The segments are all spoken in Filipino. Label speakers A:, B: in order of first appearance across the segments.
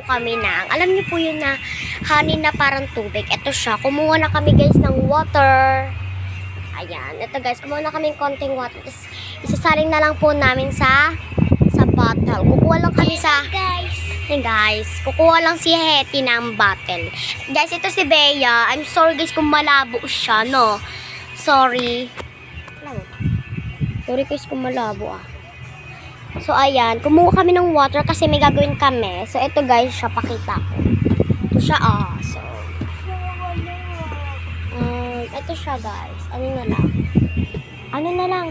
A: kami ng, alam niyo po yun na honey na parang tubig. Ito siya, kumuha na kami guys ng water. Ayan, ito guys, kumuha na kami ng konting water. Tapos, isasaling na lang po namin sa bottle. Kukuha lang kami sa, hey guys, kukuha lang si Hetty ng bottle. Guys, ito si Bea. I'm sorry guys kung malabo siya, no? Sorry. Sorry guys kung malabo ah. So, ayan. Kumuha kami ng water kasi may gagawin kami. So, ito guys, siya. Pakita ko. Ito siya, So, ito siya guys. Ano na lang.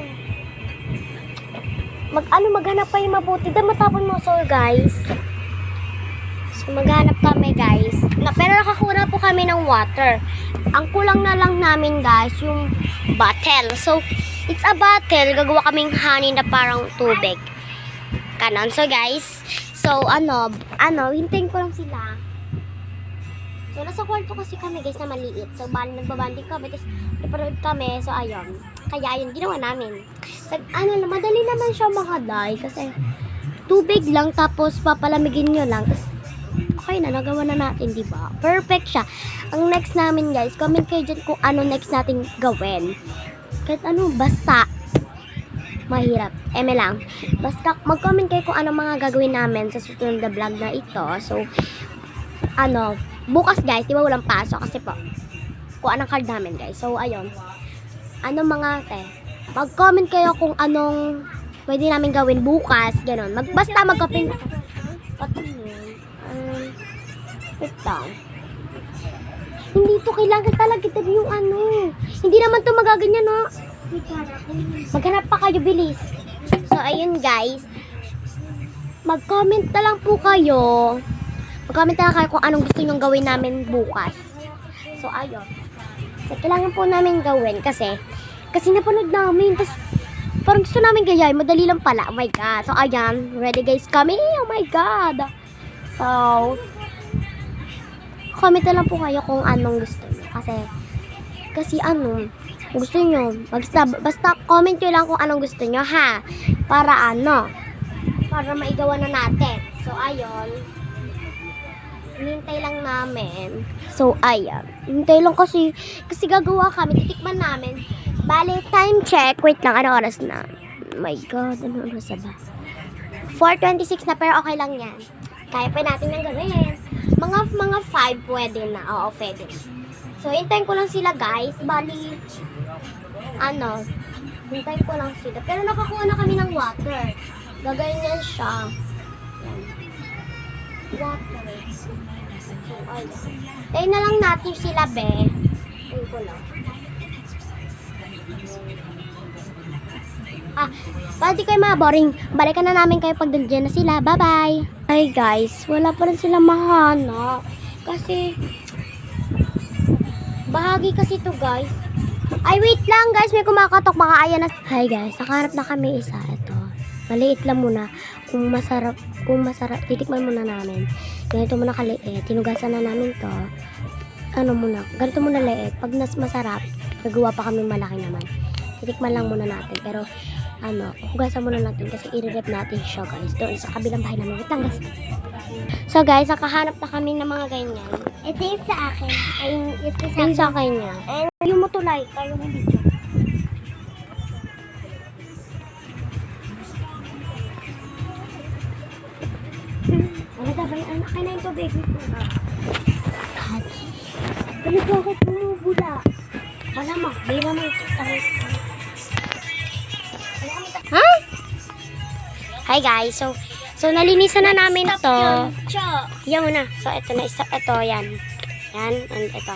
A: Maghanap pa yung mabuti. Matapon mo, so guys. So, maghanap kami guys. Pero nakakuha na po kami ng water. Ang kulang na lang namin guys, yung bottle. So, it's a bottle. Gagawa kaming honey na parang tubig. Kanon. So, guys. So, hintayin ko lang sila. So, nasa kwarto kasi kami, guys, na maliit. So, nagbabanding kami. Tapos, napanood kami. So, ayun. Kaya, ayun, ginawa namin. So, madali naman siya makaday. Kasi, tubig lang. Tapos, papalamigin nyo lang. Tapos, okay na. Nagawa na natin, diba? Perfect siya. Ang next namin, guys, comment kayo dyan kung ano next natin gawin. Kahit basta. Mahirap. Lang. Basta mag-comment kayo kung ano mga gagawin namin sa susunod na vlog na ito. So, bukas guys, di ba walang pasok kasi po, kung anong card namin guys. So, ayun. Mag-comment kayo kung anong pwede namin gawin bukas. Ganon. Basta mag-comment. Hindi to kailangan talaga yung Hindi naman to magaganyan, no? Maghanap pa kayo, bilis. So, ayun guys. Mag-comment na lang po kayo. Mag-comment na lang kayo kung anong gusto nyong gawin namin bukas. So, ayun. So, kailangan po namin gawin kasi napanood namin. Tapos, parang gusto namin gayay. Madali lang pala. Oh my God. So, ayan. Ready guys kami. Oh my God. So, comment na lang po kayo kung anong gusto nyo. Kasi gusto nyo, basta comment nyo lang kung anong gusto nyo, ha? Para maigawa na natin. So, ayun. Hinintay lang namin. So, ayan. Hinintay lang kasi gagawa kami. Titikman namin. Bale, time check. Wait lang, ano oras na? Oh my God, ano oras na ba? 4:26 na, pero okay lang yan. Kaya pa natin yung gawin. Mga 5 pwede na. Oo, pwede. So, hintayin ko lang sila, guys. Bali, hintayin ko lang sila. Pero nakakuha na kami ng water. Gaganyan siya. Yan. Water. So, ayun. Hintayin na lang natin sila, be. Hintayin ko lang. Pwede kayo mga boring. Balikan na namin kayo pag nandiyan na sila. Bye-bye. Hi, guys. Wala pa rin sila mahanap. Kasi, bahagi kasi to guys. Ay, wait lang guys. May kumakatok. Baka ayan na. Hi guys. Nakaharap na kami isa. Ito. Maliit lang muna. Kung masarap, titikman muna namin. Ganito muna kaliit. Tinugasan na namin to. Ganito muna liit. Pag masarap, gagawa pa kami malaki naman. Titikman lang muna natin. Pero, hugasan muna natin kasi i-rep natin siya guys. Doon sa kabilang bahay namin. Wait lang guys. So guys, nakahanap na kami ng mga ganyan.
B: Ito yung sa akin. Ay, ito
A: Yung sa kanya. Yung mutulay, tayo ng video. Ano ba yung anak ka na yung tubig? Ganit lang ako bumubula. Malamang, di ba may ha? Hi guys, so nalinisan na namin to. Yan muna. So ito na, ito yan. Yan, and ito.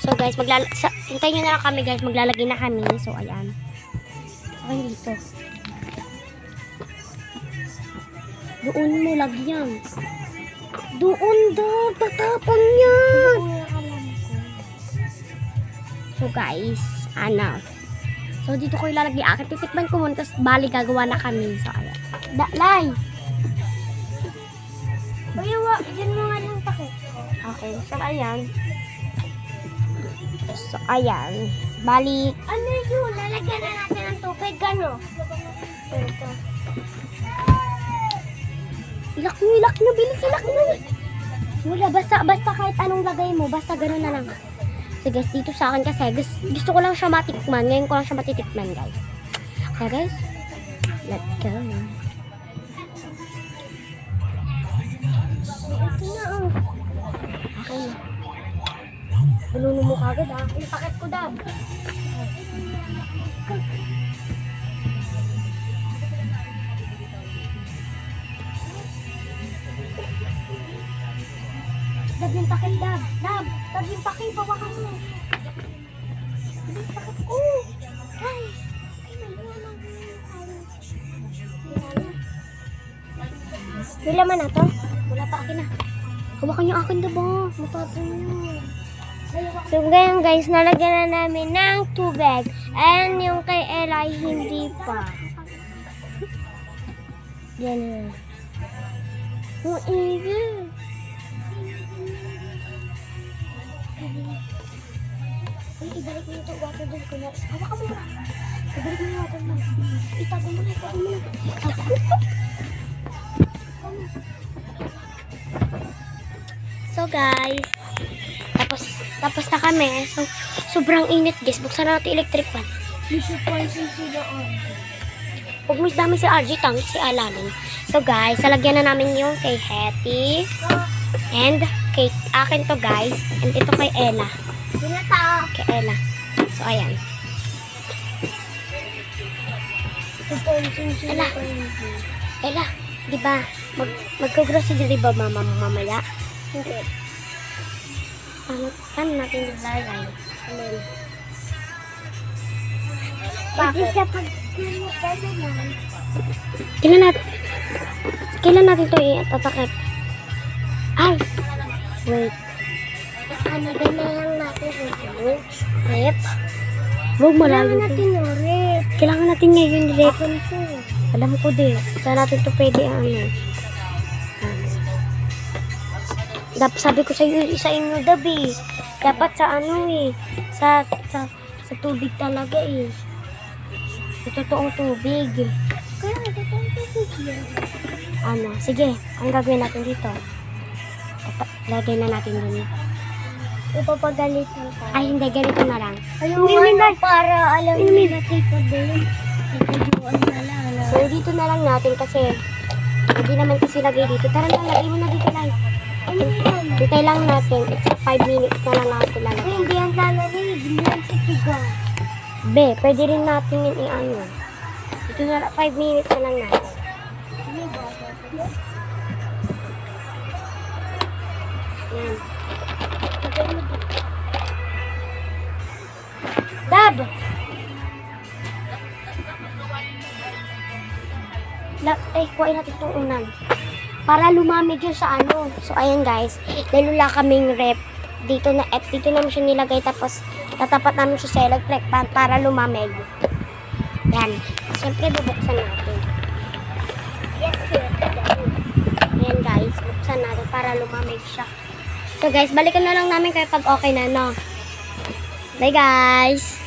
A: So guys, hintayin nyo na lang kami guys, maglalagay na kami. So ayan. So dito. Doon mo lagyan. Doon daw, tatapon yan. So guys, so dito ko ilalagay akin. Titikman ko muna, tapos bali gagawa na kami. So ayan. Lay!
B: Kuya, dyan mo nga lang takip.
A: Okay, so ayan. So ayan. Bali,
B: Ano yun? Lalagyan na natin ng tubig, gano? Ito.
A: Ilak nyo, bilis, ilak nyo. Wala, basta kahit anong lagay mo, basta gano'n na lang. So guys, dito sa akin kasi, gusto ko lang siya matikman. Ngayon ko lang siya matitikman, guys. Okay, guys? Let's go.
B: Ito na ang.
A: Okay na. Naluno mo kagad, ha? Ipakit ko, Dab. Dab yung takip, Dab. Dab yung takip, bawakan mo.
B: Bilis takip. Oh! Guys! Ay, may laman.
A: May laman na to? Wala pa, akin na. Hawakan yung akin, Dab, ha? Matapon nyo.
B: So ngayon guys, nalagyan na namin ng tubig. And yung kay Ella ay hindi pa. Yan na. Oh, iyo.
A: Ay, ibalik mo ito. Water doon ko na. Hawakan mo na. Ibalik mo yung water mo. Itago mo na, itago mo na. So guys, tapos na kami. So, sobrang init guys. Buksan na natin electric fan.
B: Dito po yung sila on.
A: Huwag mo dami si RG Tang, si Alamin. So guys, salagyan na namin yung kay Hetty. And kay akin to guys. And ito kay Ella.
B: Pinata.
A: Kay Ella. So ayan.
B: Ito yung sila on.
A: Ella, di ba? Magko-grocery ba mamaya?
B: Hindi.
A: Paano natin ilalagay?
B: Pwede sa pagkakita naman.
A: Kailan natin ito itatakip? Ay! Wait.
B: Ano ba na lang natin ito?
A: Rep? Huwag malayo
B: Kailangan natin
A: to.
B: yung rip.
A: Kailangan natin ngayon rep.
B: Akin to.
A: Alam ko din. Saan natin ito pwede sabi ko sa inyo, Dabi. Dapat sa sa tubig talaga eh. Sa totoong tubig.
B: Kaya ito yung tubig yan.
A: Sige. Ang gagawin natin dito. Lagay na natin dun.
B: Ipapagalitan ka.
A: Ay, hindi. Ganito na lang.
B: Ayun nga para alam mo na tipo din. Ipagluan na lang.
A: So, dito na lang natin kasi hindi naman kasi lagay dito. Tara na, lagay mo na dito lang.
B: Ano yan?
A: Hintay lang natin. It's 5 minutes na lang natin
B: Ay,
A: lalagay.
B: hindi yan lalalig. Yan sa tiga.
A: Be, pwede rin natin yung i-ano. Dito na lang, 5 minutes na lang natin.
B: Hindi ba?
A: Yan. Dab! Kuhain natin itong unan. Para lumamig yun sa ano. So, ayan guys. Dahil wala kaming rep. Dito namin siya nilagay. Tapos, tatapat namin siya sa electric fan para lumamig. Yan. Siyempre, bubuksan natin.
B: Yes, sir.
A: Ayan guys. Buksan natin para lumamig siya. So guys, balikan na lang namin kayo pag okay na, no? Bye guys!